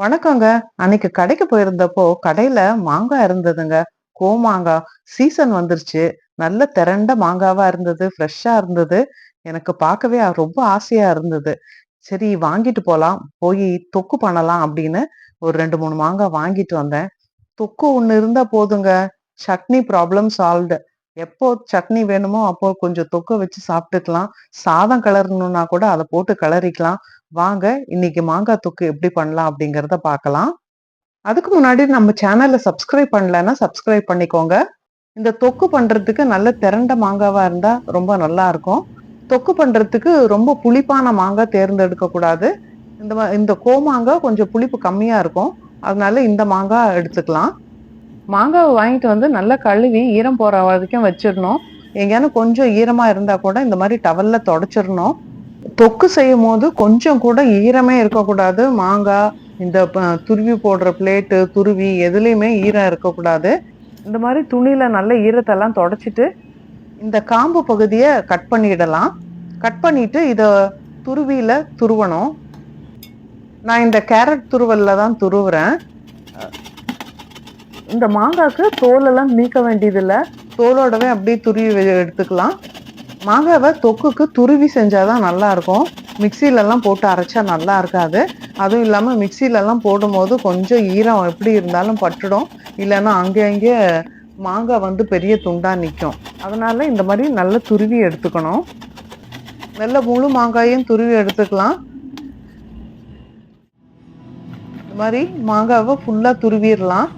வணக்கங்க. அன்னைக்கு கடைக்கு போயிருந்தப்போ, கடையில மாங்காய் இருந்ததுங்க. கோமாங்கா. சீசன் வந்துருச்சு. நல்ல திரண்ட மாங்காவா இருந்தது. ஃப்ரெஷ்ஷா இருந்தது. எனக்கு பார்க்கவே ரொம்ப ஆசையா இருந்தது. சரி வாங்கிட்டு போலாம். போயி தொக்கு பண்ணலாம் அப்படின்னு ஒரு 2, 3 மாங்காய் வாங்கிட்டு வந்தேன். தொக்கு ஒண்ணு இருந்தா போதுங்க. Chutney problem solved. எப்போ சட்னி வேணுமோ அப்போ கொஞ்சம் தொக்க வச்சு சாப்பிட்டுக்கலாம். சாதம் கிளறணும்னா கூட அத போட்டு கிளறிக்கலாம். வாங்க இன்னைக்கு மாங்காய் தொக்கு எப்படி பண்ணலாம் அப்படிங்கிறத பார்க்கலாம். அதுக்கு முன்னாடி நம்ம சேனல சப்ஸ்கிரைப் பண்ணலன்னா சப்ஸ்கிரைப் பண்ணிக்கோங்க. இந்த தொக்கு பண்றதுக்கு நல்ல திரண்ட மாங்காவா இருந்தா ரொம்ப நல்லா இருக்கும். தொக்கு பண்றதுக்கு ரொம்ப புளிப்பான மாங்காய் தேர்ந்தெடுக்க கூடாது. இந்த கோமாங்காய் கொஞ்சம் புளிப்பு கம்மியா இருக்கும். அதனால இந்த மாங்காய் எடுத்துக்கலாம். மாங்காவ வாங்கிட்டு வந்து நல்லா கழுவி ஈரம் போற வரைக்கும் வச்சிரணும். எங்கேயானு கொஞ்சம் ஈரமா இருந்தா கூட இந்த மாரி டவல்ல தொடச்சிரணும். தொக்கு செய்யும்போது கொஞ்சம் கூட ஈரமே இருக்கக்கூடாது. மாங்காய், இந்த துருவி போடுற பிளேட்டு, துருவி எதுலயுமே ஈரம் இருக்கக்கூடாது. இந்த மாரி துணியில நல்ல ஈரத்தெல்லாம் தொடச்சிட்டு, இந்த காம்பு பகுதிய கட் பண்ணிடலாம். கட் பண்ணிட்டு இத துருவியில துருவணும். நான் இந்த கேரட் துருவல்ல தான் துருவுறேன். இந்த மாங்காய்க்கு தோலெல்லாம் நீக்க வேண்டியதில்ல. தோலோடவே அப்படியே துருவி எடுத்துக்கலாம். மாங்காவ தொக்குக்கு துருவி செஞ்சாதான் நல்லா இருக்கும். மிக்ஸிலலாம் போட்டு அரைச்சா நல்லா இருக்காது. அதுவும் இல்லாம மிக்ஸிலலாம் போடும்போது கொஞ்சம் ஈரம் எப்படி இருந்தாலும் பட்டுடும். இல்லைன்னா அங்கே மாங்காய் வந்து பெரிய துண்டா நிக்கும். அதனால இந்த மாதிரி நல்லா துருவி எடுத்துக்கணும். நல்ல முழு மாங்காயும் துருவி எடுத்துக்கலாம். இந்த மாதிரி மாங்காவை ஃபுல்லா துருவிடலாம்.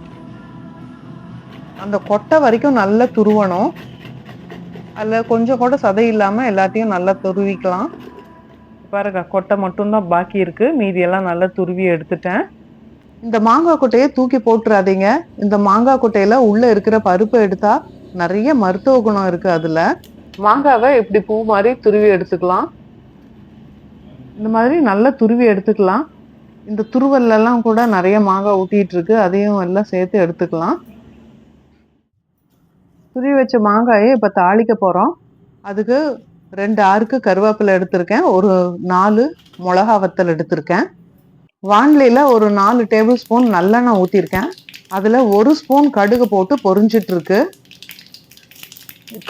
அந்த கொட்டை வரைக்கும் நல்லா துருவணும். அதுல கொஞ்சம் கூட சதை இல்லாம எல்லாத்தையும் நல்லா துருவிக்கலாம். பாருங்க, கொட்டை மட்டும்தான் பாக்கி இருக்கு. மீதி எல்லாம் நல்லா துருவி எடுத்துட்டேன். இந்த மாங்காய் கொட்டையை தூக்கி போட்டுறாதீங்க. இந்த மாங்காய் கொட்டையில உள்ள இருக்கிற பருப்பை எடுத்தா நிறைய மருத்துவ குணம் இருக்கு அதுல. மாங்காவை இப்படி பூ மாதிரி துருவி எடுத்துக்கலாம். இந்த மாதிரி நல்லா துருவி எடுத்துக்கலாம். இந்த துருவல்ல எல்லாம் கூட நிறைய மாங்காய் ஊட்டிட்டு இருக்கு. அதையும் எல்லாம் சேர்த்து எடுத்துக்கலாம். துருவி வச்ச மாங்காயை இப்ப தாளிக்க போறோம். அதுக்கு 2 ஆறுக்கு கருவேப்பிலை எடுத்திருக்கேன். ஒரு 4 மிளகா வத்தல் எடுத்திருக்கேன். வானிலையில ஒரு 4 டேபிள் ஸ்பூன் நல்லெண்ணெய் ஊற்றிருக்கேன். அதில் 1 ஸ்பூன் கடுகு போட்டு பொரிஞ்சிட்டு இருக்கு.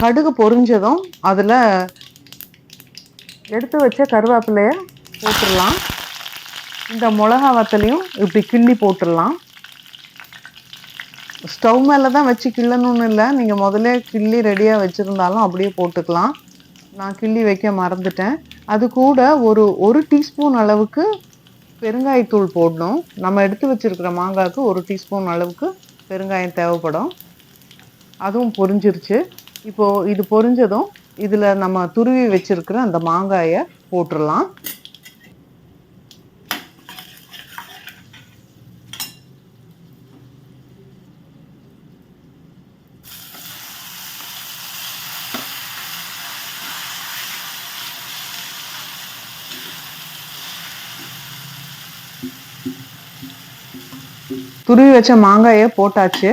கடுகு பொரிஞ்சதும் அதில் எடுத்து வச்ச கருவேப்பிலைய போட்டுடலாம். இந்த மிளகா வத்தலையும் இப்படி கிள்ளி போட்டுடலாம். ஸ்டவ் மேலே தான் வச்சு கிள்ளணும்னு இல்லை. நீங்கள் முதல்ல கிள்ளி ரெடியாக வச்சுருந்தாலும் அப்படியே போட்டுக்கலாம். நான் கிள்ளி வைக்க மறந்துட்டேன். அது கூட ஒரு டீஸ்பூன் அளவுக்கு பெருங்காயத்தூள் போடணும். நம்ம எடுத்து வச்சிருக்கிற மாங்காய்க்கு 1 டீஸ்பூன் அளவுக்கு பெருங்காயம் தேவைப்படும். அதுவும் பொரிஞ்சிருச்சு. இப்போ இது பொரிஞ்சதும் இதில் நம்ம துருவி வச்சிருக்கிற அந்த மாங்காயை போட்டுடலாம். துருவி வச்ச மாங்காயை போட்டாச்சு.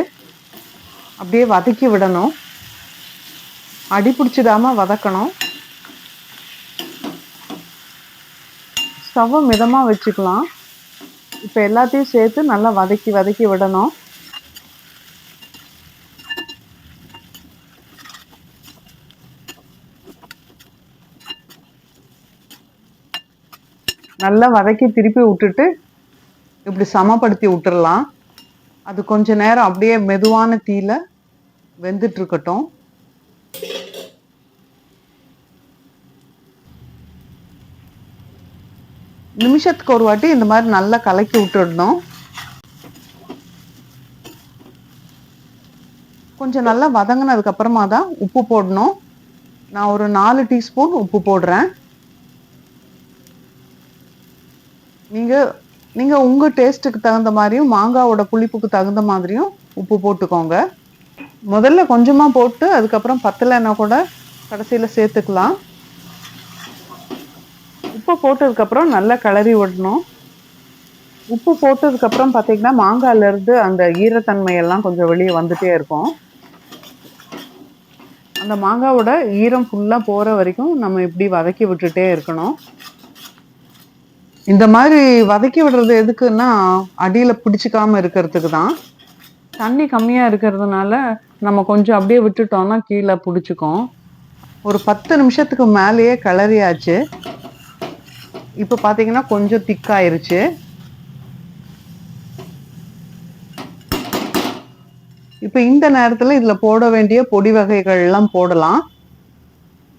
அப்படியே வதக்கி விடணும். அடி பிடிச்சிடாம வதக்கணும். ஸ்டவ்வை மிதமாக வச்சுக்கலாம். இப்போ எல்லாத்தையும் சேர்த்து நல்லா வதக்கி விடணும். நல்லா வதக்கி திருப்பி விட்டுட்டு இப்படி சமப்படுத்தி விட்டுறலாம். அது கொஞ்ச நேரம் அப்படியே மெதுவான தீயில வெந்துட்டு இருக்கட்டும். நிமிஷத்துக்கு ஒரு வாட்டி இந்த மாதிரி நல்லா கலக்கி விட்டுடணும். கொஞ்சம் நல்லா வதங்கினதுக்கு அப்புறமா தான் உப்பு போடணும். நான் ஒரு 4 டீஸ்பூன் உப்பு போடுறேன். நீங்க உங்க டேஸ்ட்டுக்கு தகுந்த மாதிரியும் மாங்காவோட புளிப்புக்கு தகுந்த மாதிரியும் உப்பு போட்டுக்கோங்க. முதல்ல கொஞ்சமா போட்டு அதுக்கப்புறம் பத்தலைன்னா கூட கடைசியில சேர்த்துக்கலாம். உப்பு போட்டதுக்கு அப்புறம் நல்லா கிளறி விடணும். உப்பு போட்டதுக்கு அப்புறம் பார்த்தீங்கன்னா மாங்காயில இருந்து அந்த ஈரத்தன்மை எல்லாம் கொஞ்சம் வெளியே வந்துட்டே இருக்கும். அந்த மாங்காவோட ஈரம் ஃபுல்லா போற வரைக்கும் நம்ம இப்படி வதக்கி விட்டுட்டே இருக்கணும். இந்த மாதிரி வதக்கி விடுறது எதுக்குன்னா அடியில பிடிச்சிக்காம இருக்கிறதுக்கு தான். தண்ணி கம்மியா இருக்கிறதுனால நம்ம கொஞ்சம் அப்படியே விட்டுட்டோம்னா கீழே பிடிச்சிக்கும். ஒரு 10 நிமிஷத்துக்கு மேலேயே கிளறியாச்சு. இப்ப பாத்தீங்கன்னா கொஞ்சம் திக்காயிருச்சு. இப்ப இந்த நேரத்துல இதுல போட வேண்டிய பொடி வகைகள் எல்லாம் போடலாம்.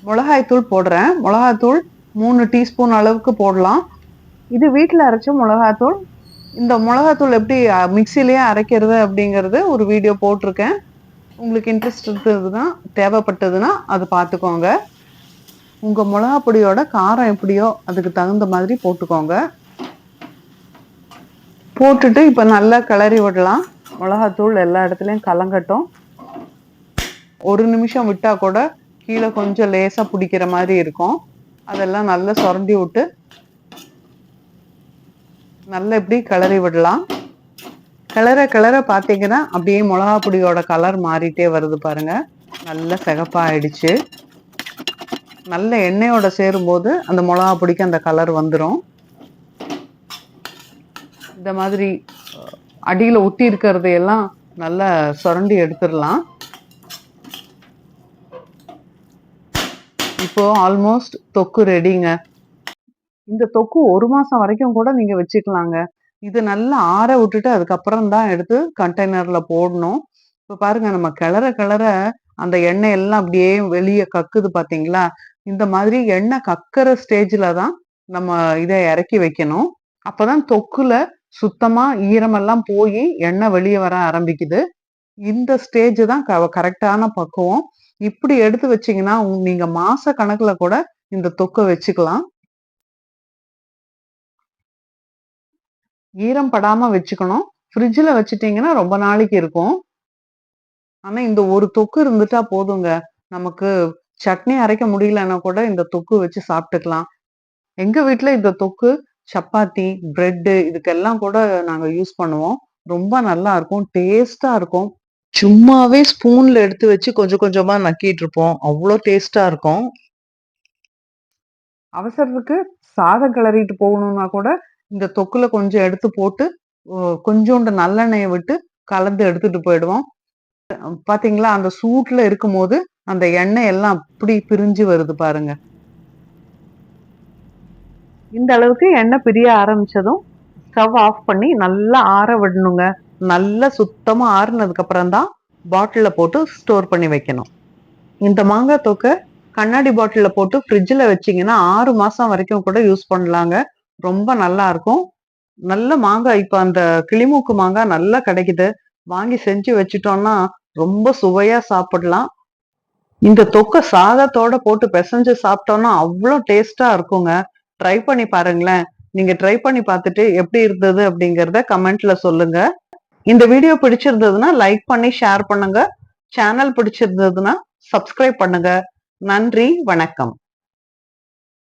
மிளகாய் தூள் போடுறேன். மிளகாய் தூள் 3 டீஸ்பூன் அளவுக்கு போடலாம். இது வீட்ல அரைச்ச மிளகாய்-தூள். இந்த மிளகாய்-தூள் எப்படி மிக்ஸிலயே அரைக்கிறது அப்படிங்கிறது ஒரு வீடியோ போட்டிருக்கேன். உங்களுக்கு இன்ட்ரெஸ்ட் இருந்ததுன்னா, தேவைப்பட்டதுன்னா அது பார்த்துக்கோங்க. உங்க மிளகா பொடியோட காரம் எப்படியோ அதுக்கு தகுந்த மாதிரி போட்டுக்கோங்க. போட்டுட்டு இப்ப நல்லா கிளறி விடலாம். மிளகாய்-தூள் எல்லா இடத்துலயும் கலங்கட்டும். 1 நிமிஷம் விட்டா கூட கீழே கொஞ்சம் லேசா பிடிக்கிற மாதிரி இருக்கும். அதெல்லாம் நல்லா சுரண்டி விட்டு நல்லா இப்படி கிளறி விடலாம். கிளற கிளற பார்த்தீங்கன்னா அப்படியே மிளகா பொடியோட கலர் மாறிட்டே வருது பாருங்க. நல்ல சிகப்பாயிடுச்சு. நல்ல எண்ணெயோட சேரும்போது அந்த மிளகா பொடிக்கு அந்த கலர் வந்துடும். இந்த மாதிரி அடியில ஒட்டி இருக்கிறதையெல்லாம் நல்லா சுரண்டி எடுத்துடலாம். இப்போ ஆல்மோஸ்ட் தொக்கு ரெடிங்க. இந்த தொக்கு 1 மாசம் வரைக்கும் கூட நீங்க வச்சுக்கலாங்க. இது நல்லா ஆற விட்டுட்டு அதுக்கப்புறம் தான் எடுத்து கண்டெய்னர்ல போடணும். இப்ப பாருங்க நம்ம கிளற கிளற அந்த எண்ணெய் எல்லாம் அப்படியே வெளிய கக்குது பாத்தீங்களா? இந்த மாதிரி எண்ணெய் கக்குற ஸ்டேஜ்ல தான் நம்ம இதை இறக்கி வைக்கணும். அப்பதான் தொக்குல சுத்தமா ஈரமெல்லாம் போய் எண்ணெய் வெளியே வர ஆரம்பிக்குது. இந்த ஸ்டேஜ் தான் கரெக்டான பக்குவம். இப்படி எடுத்து வச்சீங்கன்னா நீங்க மாச கணக்குல கூட இந்த தொக்கை வச்சுக்கலாம். ஈரம் படாம வச்சுக்கணும். ஃப்ரிட்ஜ்ல வச்சுட்டீங்கன்னா ரொம்ப நாளைக்கு இருக்கும். ஆனா இந்த ஒரு தொக்கு இருந்துட்டா போதுங்க. நமக்கு சட்னி அரைக்க முடியலன்னா கூட இந்த தொக்கு வச்சு சாப்பிட்டுக்கலாம். எங்க வீட்ல இந்த தொக்கு சப்பாத்தி, பிரெட் இதுக்கெல்லாம் கூட நாங்க யூஸ் பண்ணுவோம். ரொம்ப நல்லா இருக்கும். டேஸ்ட்டா இருக்கும். சும்மாவே ஸ்பூன்ல எடுத்து வச்சு கொஞ்சம் கொஞ்சமா நக்கிட்டு இருப்போம். அவ்ளோ டேஸ்ட்டா இருக்கும். அவசரத்துக்கு சாதம் கிளறிட்டு போகணும்னா கூட இந்த தொக்குல கொஞ்சம் எடுத்து போட்டு கொஞ்சோண்டு நல்லெண்ணெயை விட்டு கலந்து எடுத்துட்டு போயிடுவோம். பாத்தீங்களா அந்த சூட்ல இருக்கும்போது அந்த எண்ணெய் எல்லாம் அப்படி பிரிஞ்சு வருது பாருங்க. இந்த அளவுக்கு எண்ணெய் பிரிய ஆரம்பிச்சதும் ஸ்டவ் ஆஃப் பண்ணி நல்லா ஆற விடணுங்க. நல்லா சுத்தமா ஆறுனதுக்கு அப்புறம் தான் பாட்டில போட்டு ஸ்டோர் பண்ணி வைக்கணும். இந்த மாங்காய் தொக்க கண்ணாடி பாட்டில போட்டு ஃப்ரிட்ஜ்ல வச்சீங்கன்னா 6 மாசம் வரைக்கும் கூட யூஸ் பண்ணலாங்க. ரொம்ப நல்லா இருக்கும். நல்ல மாங்காய் இப்ப அந்த கிளிமூக்கு மாங்காய் நல்லா கிடைக்குது. வாங்கி செஞ்சு வச்சுட்டோம்னா ரொம்ப சுவையா சாப்பிடலாம். இந்த தொக்க சாதத்தோட போட்டு பிசைஞ்சு சாப்பிட்டோம்னா அவ்வளோ டேஸ்டா இருக்குங்க. ட்ரை பண்ணி பாருங்களேன். நீங்க ட்ரை பண்ணி பார்த்துட்டு எப்படி இருந்தது அப்படிங்கறத கமெண்ட்ல சொல்லுங்க. இந்த வீடியோ பிடிச்சிருந்ததுன்னா லைக் பண்ணி ஷேர் பண்ணுங்க. சேனல் பிடிச்சிருந்ததுன்னா சப்ஸ்கிரைப் பண்ணுங்க. நன்றி, வணக்கம்.